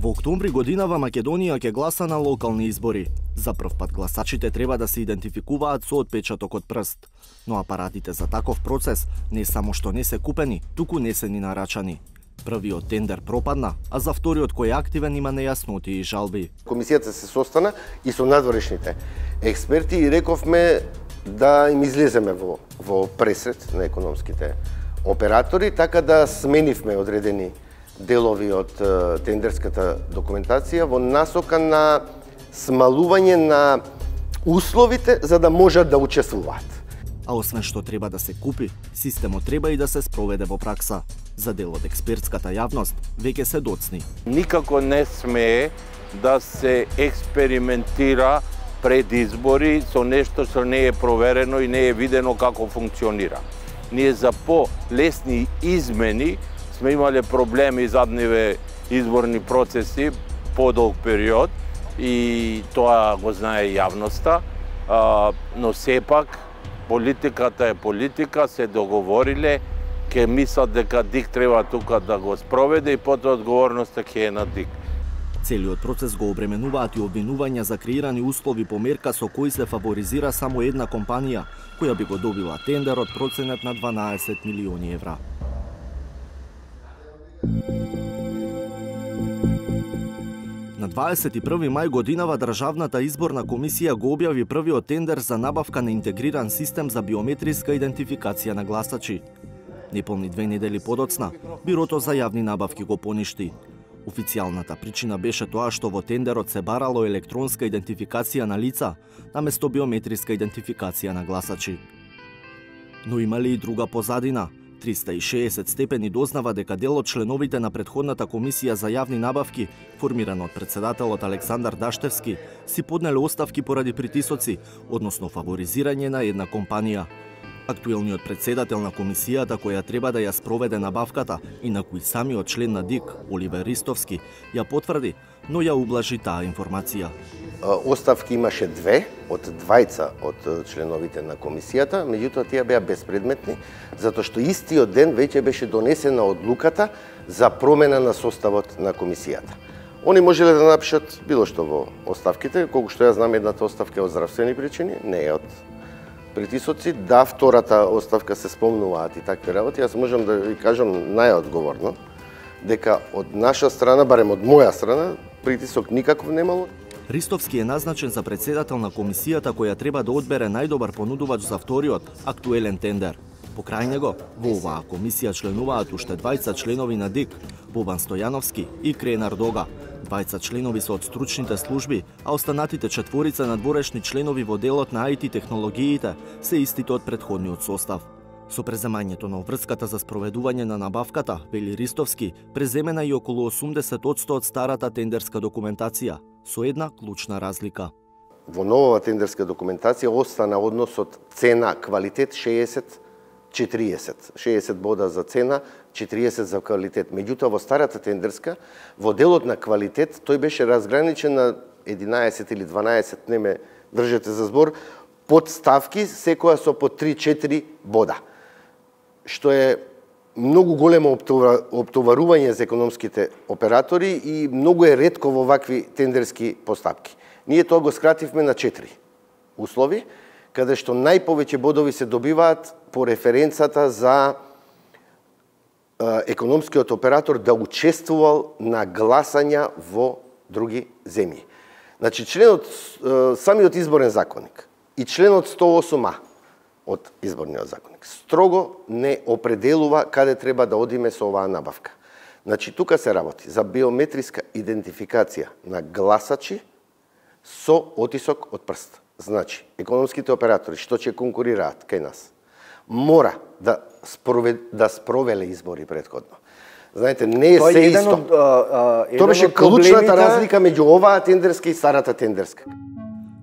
Во октомври годинава Македонија ќе гласа на локални избори. За прв пат гласачите треба да се идентификуваат со отпечаток од прст. Но апаратите за таков процес не само што не се купени, туку не се ни нарачани. Првиот тендер пропадна, а за вториот кој е активен има нејасноти и жалби. Комисијата се состана и со надворешните експерти и рековме да им излеземе во пресред на економските оператори, така да сменивме одредени делови од тендерската документација во насока на смалување на условите за да можат да учествуваат. А освен што треба да се купи, системот треба и да се спроведе во пракса. За дел од експертската јавност веќе се доцни. Никако не смее да се експериментира пред избори со нешто што не е проверено и не е видено како функционира. Ние за по-лесни измени сме имале проблеми задниве изборни процеси подолг период и тоа го знае јавноста, но сепак политиката е политика, се договориле, ќе мислат дека ДИК треба тука да го спроведе и потоа одговорноста ќе е на ДИК. Целиот процес го обременуваат и обвинувања за креирани услови по мерка со кои се фаворизира само една компанија, која би го добила тендерот проценет на 12 милиони евра. На 21 мај годинава Државната изборна комисија го објави првиот тендер за набавка на интегриран систем за биометриска идентификација на гласачи. Неполни 2 недели подоцна, Бирото за јавни набавки го поништи. Официјалната причина беше тоа што во тендерот се барало електронска идентификација на лица, наместо биометриска идентификација на гласачи. Но имали и друга позадина. 360 степени дознава дека дел од членовите на претходната комисија за јавни набавки, формирана од председателот Александар Даштевски, си поднеле оставки поради притисоци, односно фаворизирање на една компанија. Актуелниот председател на комисијата која треба да ја спроведе набавката и на кој самиот член на ДИК, Оливер Ристовски, ја потврди, но ја ублажи таа информација. Оставки имаше 2 од 2 од членовите на комисијата, меѓутоа тие беа безпредметни, затоа што истиот ден веќе беше донесена одлуката за промена на составот на комисијата. Они можеле да напишат било што во оставките, колку што ја знам едната оставка е од здравствени причини, не е од притисоци. Да, втората оставка се спомнуваат и такви работи. Јас можам да ви кажам најодговорно дека од наша страна, барем од моја страна, притисок никаков немало. Ристовски е назначен за председател на комисијата која треба да одбере најдобар понудувач за вториот актуелен тендер. Покрај него, во оваа комисија членуваат уште 2 членови на ДИК, Бобан Стојановски и Кренар Дога. 2 членови се од стручните служби, а останатите 4 надворешни членови во делот на IT технологиите се истите од претходниот состав. Со преземањето на обврската за спроведување на набавката, вели Ристовски, преземена и околу 80% од старата тендерска документација, со една клучна разлика. Во новата тендерска документација остана односот цена-квалитет 60-40. 60 бода за цена, 40 за квалитет. Меѓутоа во старата тендерска, во делот на квалитет, тој беше разграничен на 11 или 12, не ме држете за збор, подставки, секоја со по 3-4 бода. Што е многу големо оптоварување за економските оператори и многу е ретко во вакви тендерски постапки. Ние тоа го скративме на 4 услови, каде што најповеќе бодови се добиваат по референцата за економскиот оператор да учествувал на гласања во други земји. Значи, самиот изборен законник и членот 108а од изборниот законник строго не определува каде треба да одиме со оваа набавка. Значи, тука се работи за биометриска идентификација на гласачи со отисок од прст. Значи, економските оператори што ќе конкурираат кај нас мора да спровеле избори претходно. Знаете, не е се исто. Тоа беше клучната разлика меѓу оваа тендерска и старата тендерска.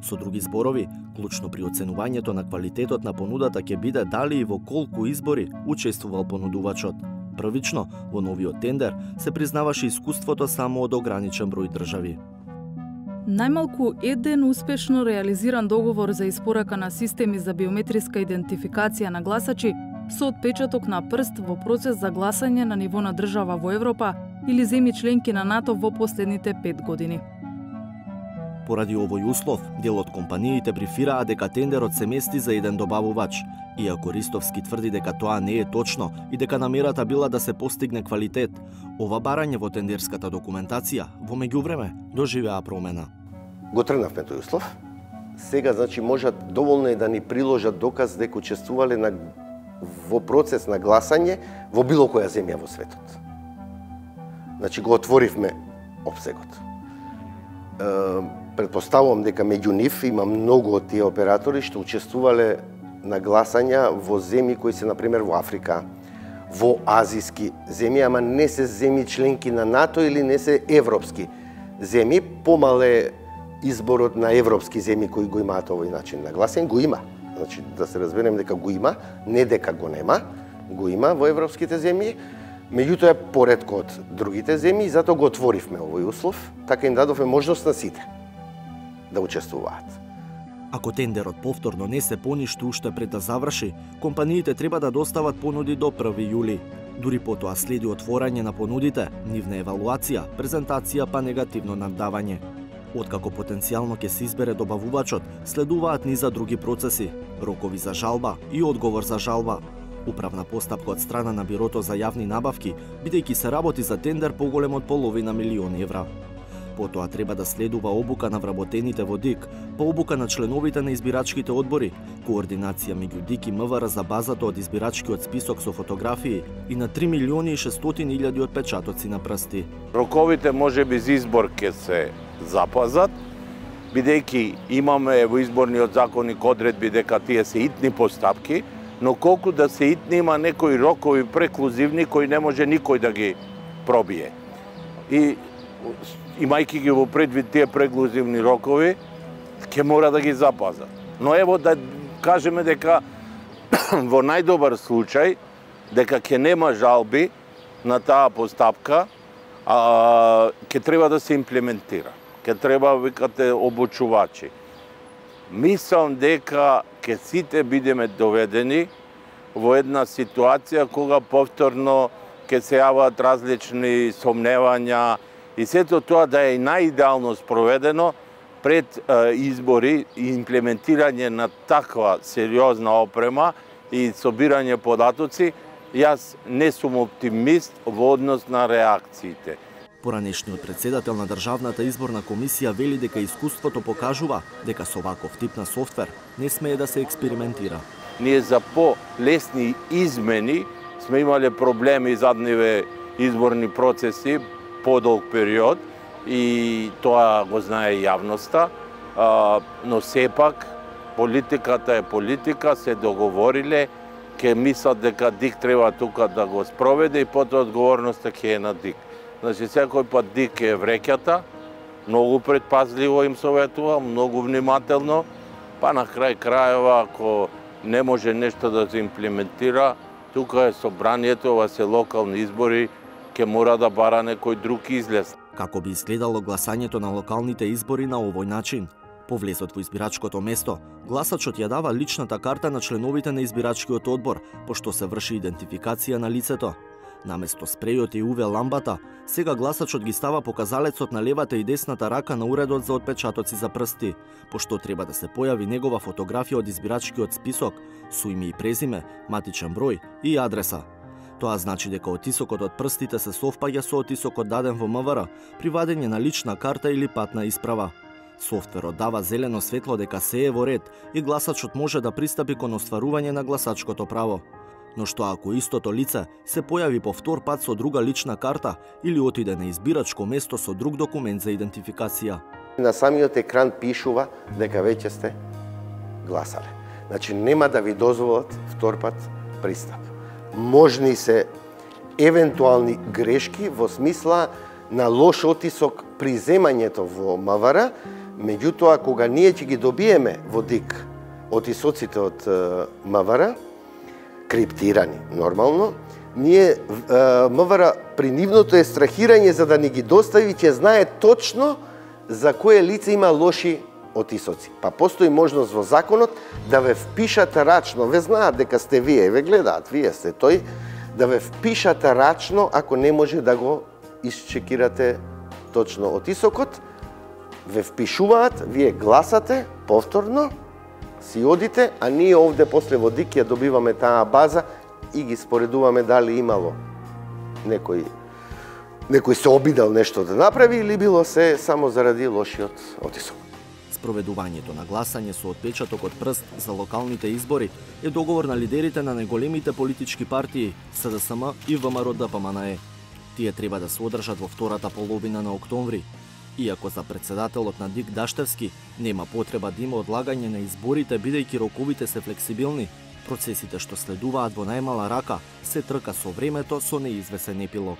Со други зборови, клучно при оценувањето на квалитетот на понудата ќе биде дали и во колку избори учествувал понудувачот. Првично, во новиот тендер се признаваше искуството само од ограничен број држави. Најмалку еден успешно реализиран договор за испорака на системи за биометриска идентификација на гласачи со отпечаток на прст во процес за гласање на ниво на држава во Европа или земји членки на НАТО во последните 5 години. Поради овој услов, дел од компаниите брифираа дека тендерот се мести за еден добавувач, иако Ристовски тврди дека тоа не е точно и дека намерата била да се постигне квалитет. Ова барање во тендерската документација во меѓувреме доживеа промена. Го тргнавме тој услов. Сега, значи, можат доволно е да ни приложат доказ дека учествувале во процес на гласање во било која земја во светот. Значи, го отворивме опсегот. Предпоставувам дека меѓу нив има многу од тие оператори што учествувале на гласања во земји кои се, например, во Африка, во азиски земји, ама не се земји членки на НАТО или не се европски земји. Помал е изборот на европски земји кои го имаат овој начин на гласање. Го има. Значи, да се разберем дека го има, не дека го нема. Го има во европските земји. Меѓутоа е поретко од другите земји и затоа го отворивме овој услов, така им дадовме можност на сите да учествуваат. Ако тендерот повторно не се поништи уште пред да заврши, компаниите треба да достават понуди до 1 јули. Дури потоа следи отворање на понудите, нивна евалуација, презентација па негативно наддавање. Откако потенцијално ќе се избере добавувачот, следуваат низа други процеси, рокови за жалба и одговор за жалба. Управна постапка од страна на Бирото за јавни набавки, бидејќи се работи за тендер поголем од половина милион евра. Потоа треба да следува обука на вработените во ДИК, по обука на членовите на избирачките одбори, координација меѓу ДИК и МВР за базата од избирачкиот список со фотографии и на 3 милиони и 600.000 отпечатоци на прсти. Роковите можеби за избор ќе се запазат, бидејќи имаме во изборниот законник одредби дека тие се итни постапки, но колку да се итни има некои рокови преклузивни кои не може никој да ги пробие. И имајќи ги во предвид тие преклузивни рокови, ќе мора да ги запазат. Но ево да кажеме дека во најдобар случај дека ќе нема жалби на таа постапка, ќе треба да се имплементира. Ќе треба, викате, обучувачи. Мислам дека ќе сите бидеме доведени во една ситуација кога повторно ќе се јават различни сомневања и сето тоа да е најидеално спроведено пред избори и имплементирање на таква сериозна опрема и собирање податоци. Јас не сум оптимист во однос на реакциите. Поранешниот председател на Државната изборна комисија вели дека искуството покажува дека со ваков тип на софтвер не смее да се експериментира. Ние за по-лесни измени сме имале проблеми задниве изборни процеси подолг период и тоа го знае јавноста, но сепак политиката е политика, се договориле, ќе мислат дека ДИК треба тука да го спроведе и потоа одговорноста ќе е на ДИК. Значи, секој пат ДИК е вреќата, многу предпазливо им советувам, многу внимателно, па на крај крајева, ако не може нешто да се имплементира, тука е собранието, ова се локални избори, ќе мора да бара некој друг излез. Како би изгледало гласањето на локалните избори на овој начин? По влезот во избирачкото место, гласачот ја дава личната карта на членовите на избирачкиот одбор, пошто се врши идентификација на лицето. Наместо спрејот и UV ламбата, сега гласачот ги става показалецот на левата и десната рака на уредот за отпечатоци за прсти, пошто треба да се појави негова фотографија од избирачкиот список со име и презиме, матичен број и адреса. Тоа значи дека отисокот од прстите се совпаѓа со отисокот даден во МВР при вадење на лична карта или патна исправа. Софтверот дава зелено светло дека се е во ред и гласачот може да пристапи кон остварување на гласачкото право. Но што ако истото лице се појави по втор пат со друга лична карта или отиде на избирачко место со друг документ за идентификација? На самиот екран пишува дека веќе сте гласале. Значи нема да ви дозволат втор пат пристап. Можни се евентуални грешки во смисла на лош отисок при земањето во МВР, меѓутоа кога ние ќе ги добиеме во ДИК отисоците од МВР, криптирани нормално, ние МВР при нивното естрахирање за да ни ги достави ќе знае точно за кое лице има лоши отисоци. Па постои можност во законот да ве впишат рачно, ве знаат дека сте вие, ве гледаат, вие сте тој, да ве впишат рачно ако не може да го исчекирате точно отисокот, ве впишуваат, вие гласате повторно, си одите, а ние овде после во ДИК ја добиваме таа база и ги споредуваме дали имало некој се обидал нешто да направи или било се само заради лошиот отисок. Спроведувањето на гласање со отпечаток од прст за локалните избори е договор на лидерите на најголемите политички партии СДСМ и ВМРО-ДПМНЕ. Тие треба да се одржат во втората половина на октомври. Иако за председателот на ДИК Даштевски нема потреба да има одлагање на изборите бидејќи роковите се флексибилни, процесите што следуваат во најмала рака се трка со времето со неизвесен епилог.